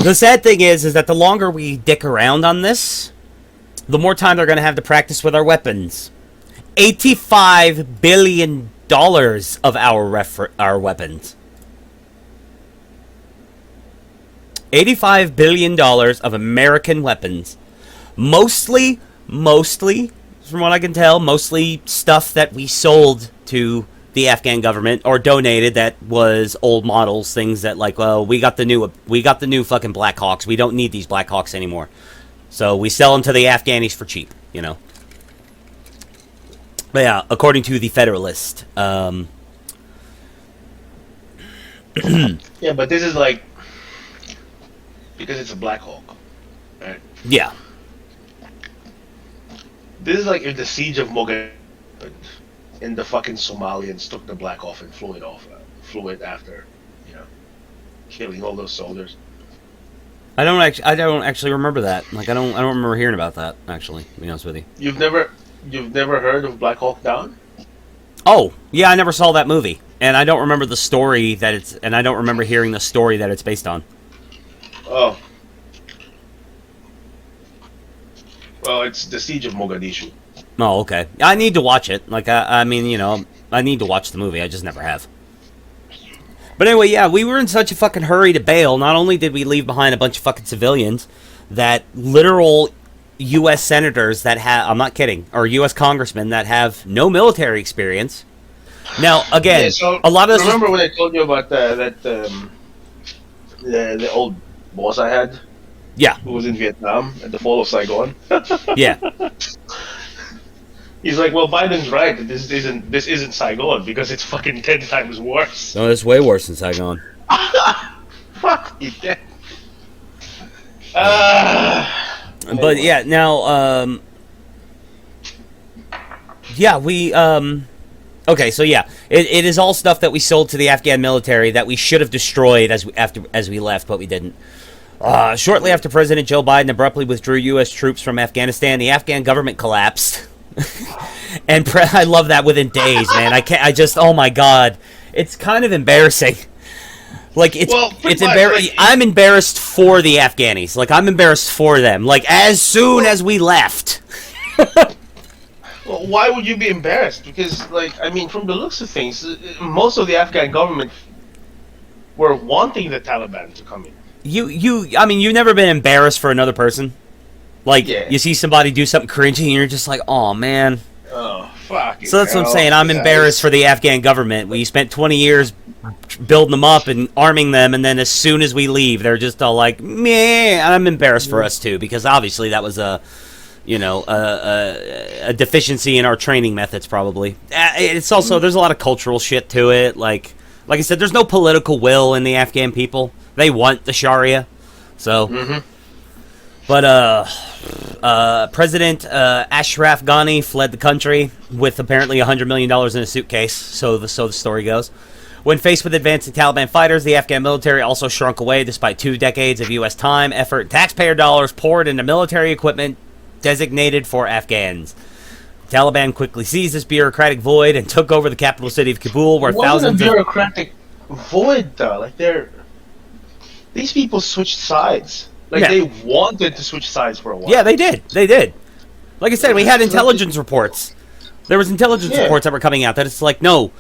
The sad thing is that the longer we dick around on this, the more time they're going to have to practice with our weapons. $85 billion of our weapons. $85 billion of American weapons. Mostly, from what I can tell, mostly stuff that we sold to the Afghan government or donated that was old models, things that like, well, we got the new fucking Black Hawks. We don't need these Black Hawks anymore. So we sell them to the Afghanis for cheap, you know. But yeah, according to the Federalist. Yeah, but this is like, because it's a Black Hawk, right? Yeah. This is like if the siege of Mogadishu happened and the fucking Somalians took the Black Hawk and flew it after, you know, killing all those soldiers. I don't actually remember that. Like I don't remember hearing about that actually, to be honest with you. You've never heard of Black Hawk Down? Oh, yeah, I never saw that movie. And I don't remember the story and I don't remember hearing the story that it's based on. Oh. Well, it's the siege of Mogadishu. Oh, okay. I need to watch it. Like I mean, you know, I need to watch the movie. I just never have. But anyway, yeah, we were in such a fucking hurry to bail. Not only did we leave behind a bunch of fucking civilians, that literal U.S. senators that have, I'm not kidding, or U.S. congressmen that have no military experience. Now, again, yeah, so a lot of this. Remember when I told you about the old boss I had? Yeah. Who was in Vietnam at the fall of Saigon? Yeah. He's like, well, Biden's right. This isn't Saigon because it's fucking 10 times worse. No, it's way worse than Saigon. Fuck you, dead. But yeah, now, yeah, we, okay, so yeah, it is all stuff that we sold to the Afghan military that we should have destroyed as we left, but we didn't. Shortly after President Joe Biden abruptly withdrew U.S. troops from Afghanistan, the Afghan government collapsed. And I love that within days, man. Oh my God. It's kind of embarrassing. Like, it's embarrassing. Like, I'm embarrassed for the Afghanis. Like, I'm embarrassed for them. Like, as soon as we left. Well, why would you be embarrassed? Because, like, I mean, from the looks of things, most of the Afghan government were wanting the Taliban to come in. I mean, you've never been embarrassed for another person? Like, yeah. You see somebody do something cringy and you're just like, oh, man. Oh, fuck. So that's what I'm saying. I'm embarrassed for the Afghan government. We spent 20 years building them up and arming them, and then as soon as we leave, they're just all like, meh. I'm embarrassed for us, too, because obviously that was a deficiency in our training methods, probably. It's also, there's a lot of cultural shit to it. Like I said, there's no political will in the Afghan people. They want the Sharia. So... Mm-hmm. But President Ashraf Ghani fled the country with apparently $100 million in a suitcase, so the story goes. When faced with advancing Taliban fighters, the Afghan military also shrunk away despite 2 decades of U.S. time, effort, and taxpayer dollars poured into military equipment designated for Afghans. The Taliban quickly seized this bureaucratic void and took over the capital city of Kabul, where thousands of... It wasn't a bureaucratic void, though. Like, these people switched sides. Like, they wanted to switch sides for a while. Yeah, they did. Like I said, we had intelligence reports. There was intelligence reports that were coming out that it's like, no,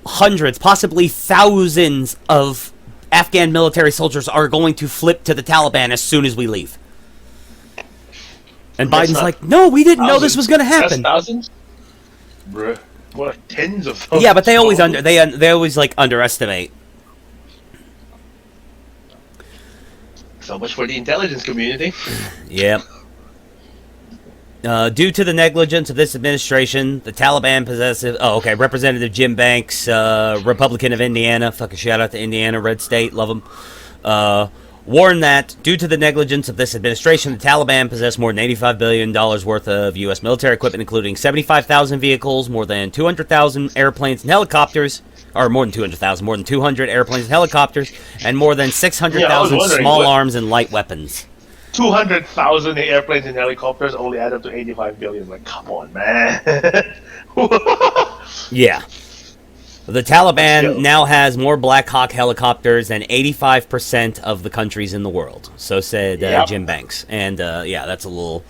hundreds, possibly thousands of Afghan military soldiers are going to flip to the Taliban as soon as we leave. And Biden's like, no, we didn't know this was going to happen. Thousands? Bruh. What, tens of thousands? Yeah, but they always they always like underestimate. So much for the intelligence community. Yep. Due to the negligence of this administration, the Taliban possesses... Oh, okay. Representative Jim Banks, Republican of Indiana. Fucking shout out to Indiana, red state. Love them. Warned that, due to the negligence of this administration, the Taliban possess more than $85 billion worth of U.S. military equipment, including 75,000 vehicles, more than 200,000 airplanes and helicopters... Or more than 200,000, more than 200 airplanes and helicopters, and more than 600,000 small arms and light weapons. 200,000 airplanes and helicopters only add up to 85 billion. Like, come on, man. Yeah. The Taliban Still. now has more Black Hawk helicopters than 85% of the countries in the world. So said Yep. Jim Banks. And yeah, that's a little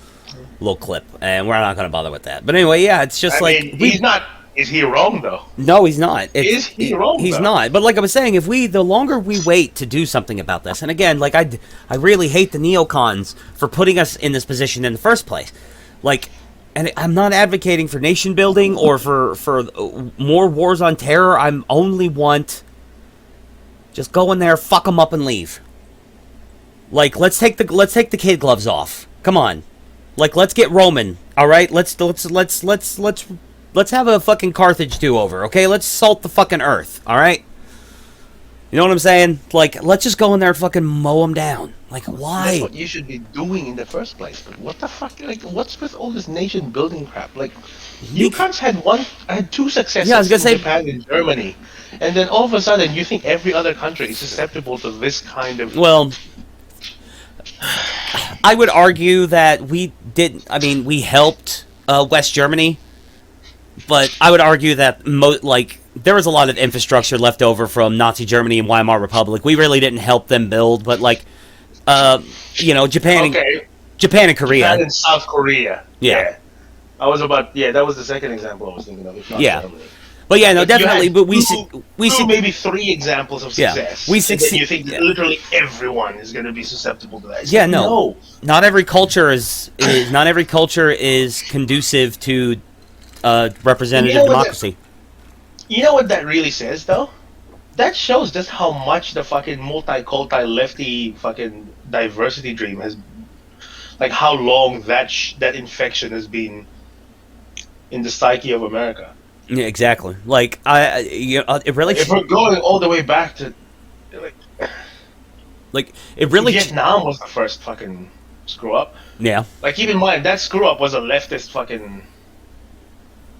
clip, and we're not going to bother with that. But anyway, yeah, it's just I mean, he's not. Is he wrong though? No, he's not. Is he wrong, He's though? not. But like I was saying, the longer we wait to do something about this, and again, like I really hate the neocons for putting us in this position in the first place. Like, and I'm not advocating for nation building or for more wars on terror. I'm only want just go in there, fuck them up, and leave. Like, let's take the kid gloves off. Come on, like let's get Roman. All right, let's have a fucking Carthage do-over, okay? Let's salt the fucking earth, all right? You know what I'm saying? Like, let's just go in there and fucking mow them down. Like, why? That's what you should be doing in the first place. But what the fuck? Like, what's with all this nation building crap? Like, you cunts had two successes Yeah, I was gonna in say- Japan and Germany, and then all of a sudden you think every other country is susceptible to this kind of. Well, I would argue that we helped West Germany, but I would argue that there was a lot of infrastructure left over from Nazi Germany and Weimar Republic. We really didn't help them build, but Japan, Okay, Japan and Korea. Japan and South Korea. Yeah. That was the second example I was thinking of. If not Yeah. Germany. But yeah, no, But you definitely. had But we two, see. maybe three examples of Yeah, success. we And then succeed- you think that yeah. literally everyone is going to be susceptible to that. It's Yeah, like, no. Not every culture is conducive to representative You know what democracy. You know what that really says, though? That shows just how much the fucking multiculti lefty fucking diversity dream has, like how long that infection has been in the psyche of America. Yeah, exactly. Like it really, If we're going all the way back to, it really, Vietnam was the first fucking screw up. yeah, Like, keep in mind that screw up was a leftist fucking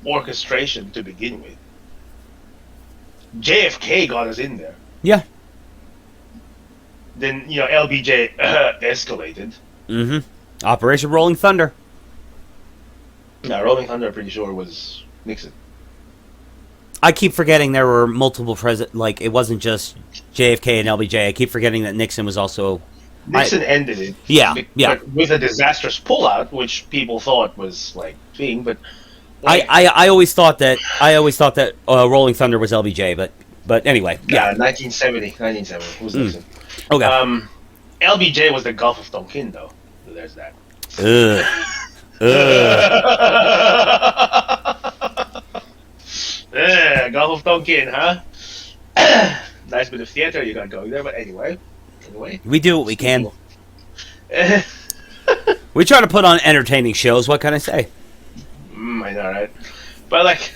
orchestration to begin with. JFK got us in there. yeah. Then LBJ escalated. Mm-hmm. Operation Rolling Thunder. Now, Rolling Thunder, I'm pretty sure was Nixon. I keep forgetting there were multiple presidents. Like, it wasn't just JFK and LBJ. I keep forgetting that Nixon was also. Nixon ended it. Yeah, yeah. But with a disastrous pullout, which people thought was like thing, but I always thought that Rolling Thunder was LBJ, but anyway, yeah. 1970 was Nixon. Okay. LBJ was the Gulf of Tonkin, though. So there's that. Ugh. Gulf of Tonkin, huh? Nice bit of theater you got going there, but anyway. We do what we can. We try to put on entertaining shows. What can I say? I know, right? But like,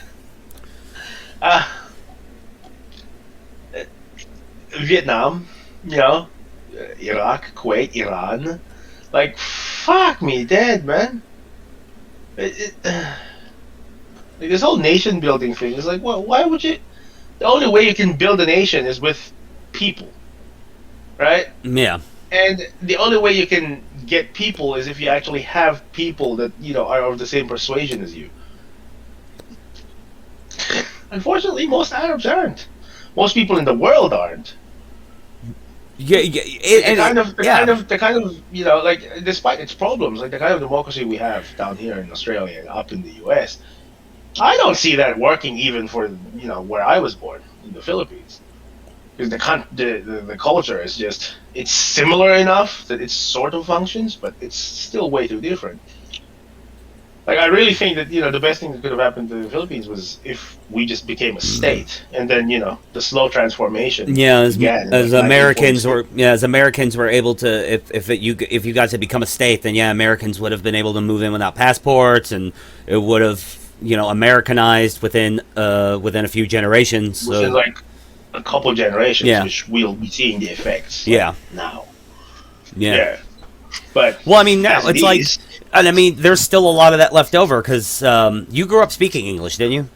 Vietnam, Iraq, Kuwait, Iran, like, fuck me dead, man. Like, this whole nation building thing is like, well, why would you? The only way you can build a nation is with people, right? Yeah. And the only way you can get people is if you actually have people that are of the same persuasion as you. Unfortunately, most Arabs aren't. Most people in the world aren't. Yeah. The kind of like, despite its problems, like the kind of democracy we have down here in Australia and up in the U.S., I don't see that working even for where I was born in the Philippines. Because the culture is just, it's similar enough that it sort of functions, but it's still way too different. Like, I really think that the best thing that could have happened to the Philippines was if we just became a state, and then the slow transformation. Yeah, as began in, Americans 1946. were able to, if you guys had become a state, then yeah, Americans would have been able to move in without passports, and it would have Americanized within a few generations. So. Within like a couple generations, Yeah. which we'll be seeing the effects. Yeah. Now. Yeah. But Well, I mean, now as it's these- and I mean, there's still a lot of that left over because you grew up speaking English, didn't you?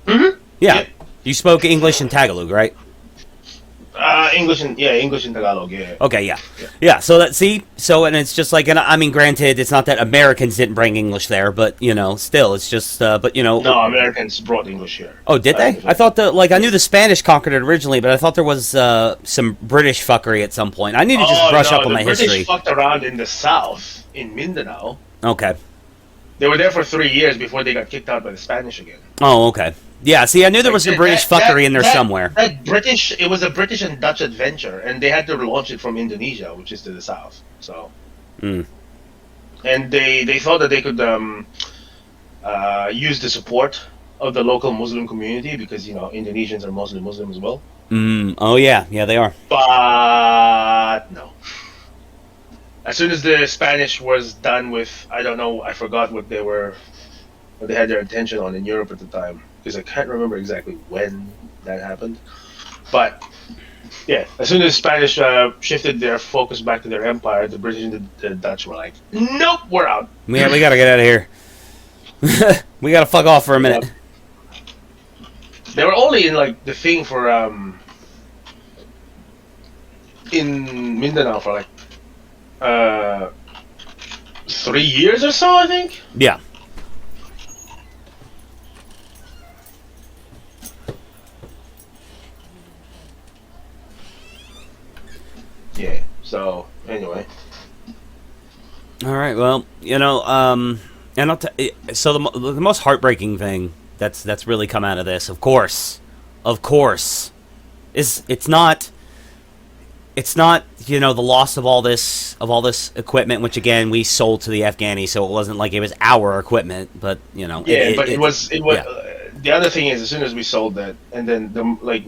Mhm. Yeah. Yep. You spoke English in Tagalog, right? English and Tagalog. Yeah. Okay, yeah, Yeah. yeah. So and it's just like, and I mean, granted, it's not that Americans didn't bring English there, but still, it's just, but No, Americans brought English here. Oh, did they? I thought I knew the Spanish conquered it originally, but I thought there was some British fuckery at some point. I need to just brush up on my British history. fucked around in the south, in Mindanao. Okay. They were there for 3 years before they got kicked out by the Spanish again. Oh, okay. Yeah, see, I knew there was some British fuckery in there somewhere. It was a British and Dutch adventure, and they had to launch it from Indonesia, which is to the south. So, and they thought that they could use the support of the local Muslim community because Indonesians are mostly Muslim as well. Oh yeah, they are. But no. As soon as the Spanish was done with, I don't know, I forgot what they had their attention on in Europe at the time, because I can't remember exactly when that happened. But yeah, as soon as Spanish shifted their focus back to their empire, the British and the Dutch were like, "Nope, we're out." Yeah, we gotta get out of here. We gotta fuck off for a minute. They were only in like the thing for in Mindanao for like 3 years or so, I think. Yeah. Yeah. So anyway. All right. Well, and so the most heartbreaking thing that's really come out of this, of course, is it's not the loss of all this equipment, which again we sold to the Afghanis, so it wasn't like it was our equipment, but Yeah, it was. Yeah. The other thing is, as soon as we sold that, and then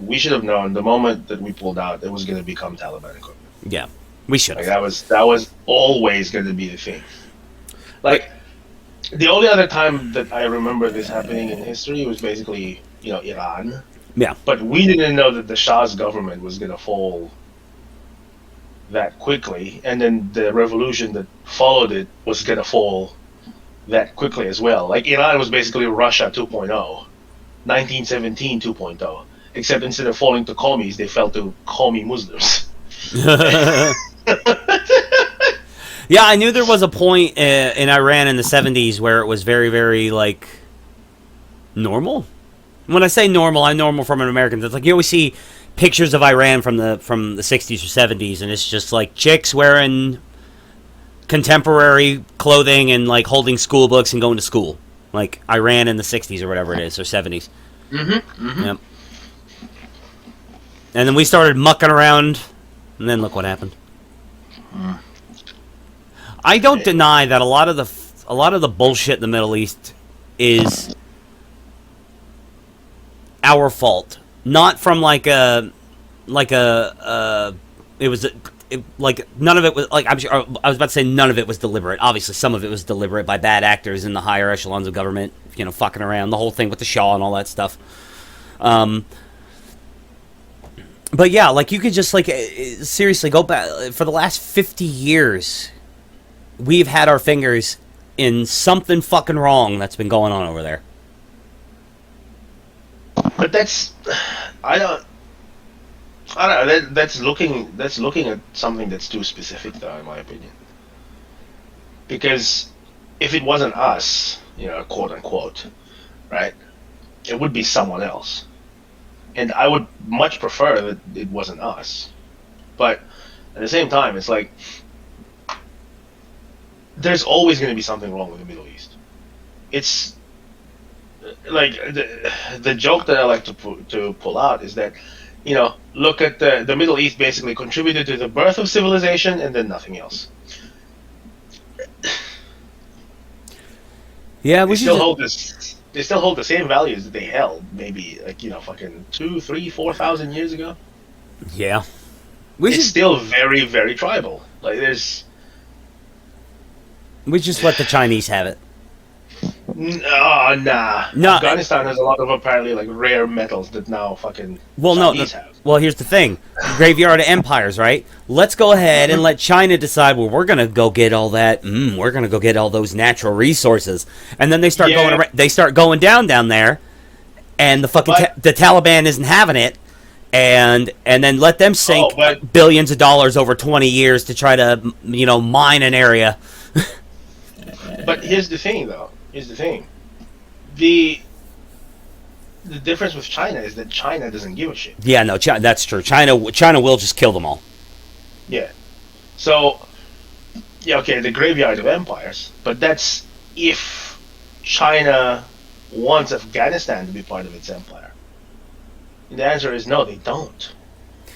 we should have known the moment that we pulled out, it was going to become Taliban equipment. Yeah, we should. Like that was always going to be the thing. Like the only other time that I remember this happening in history was basically Iran. Yeah. But we didn't know that the Shah's government was going to fall that quickly, and then the revolution that followed it was going to fall that quickly as well. Like Iran was basically Russia 2.0, 1917 2.0, except instead of falling to commies, they fell to commie Muslims. Yeah, I knew there was a point in Iran in the 70s where it was very, very like normal. When I say normal, I'm normal from an American. It's like you always see pictures of Iran from the 60s or 70s, and it's just like chicks wearing contemporary clothing and like holding school books and going to school, like Iran in the 60s or whatever it is, or 70s. Yep. And then we started mucking around, and then look what happened. I don't deny that a lot of the bullshit in the Middle East is our fault. Not from like none of it was like, I'm sure, I was about to say none of it was deliberate. Obviously, some of it was deliberate by bad actors in the higher echelons of government, fucking around, the whole thing with the Shah and all that stuff. But yeah, like you could just like seriously go back for the last 50 years. We've had our fingers in something fucking wrong that's been going on over there. But I don't know. That's looking at something that's too specific, though, in my opinion. Because if it wasn't us, quote unquote, right, it would be someone else, and I would much prefer that it wasn't us. But at the same time, it's like there's always going to be something wrong with the Middle East. It's like the joke that I like to pull out is that, look at the Middle East basically contributed to the birth of civilization and then nothing else. Yeah, they still hold the same values that they held maybe fucking 2, 3, 4,000 years ago. Yeah, it's still very, very tribal. Like we just let the Chinese have it. Nah. No. Afghanistan has a lot of apparently like rare metals that now fucking Chinese have. Well, here's the thing: graveyard of empires, right? Let's go ahead and let China decide. Well, we're gonna go get all that. We're gonna go get all those natural resources, and then they start going. They start going down there, and the fucking the Taliban isn't having it, and then let them sink billions of dollars over 20 years to try to mine an area. But here's the thing, though. Here's the thing. The difference with China is that China doesn't give a shit. Yeah, no, that's true. China will just kill them all. Yeah. So, yeah, okay, the graveyard of empires, but that's if China wants Afghanistan to be part of its empire. And the answer is no, they don't.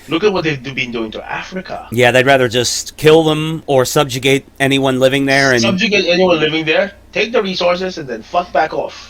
Look at what they've been doing to Africa. Yeah, they'd rather just kill them or subjugate anyone living there. And subjugate anyone living there, take the resources, and then fuck back off.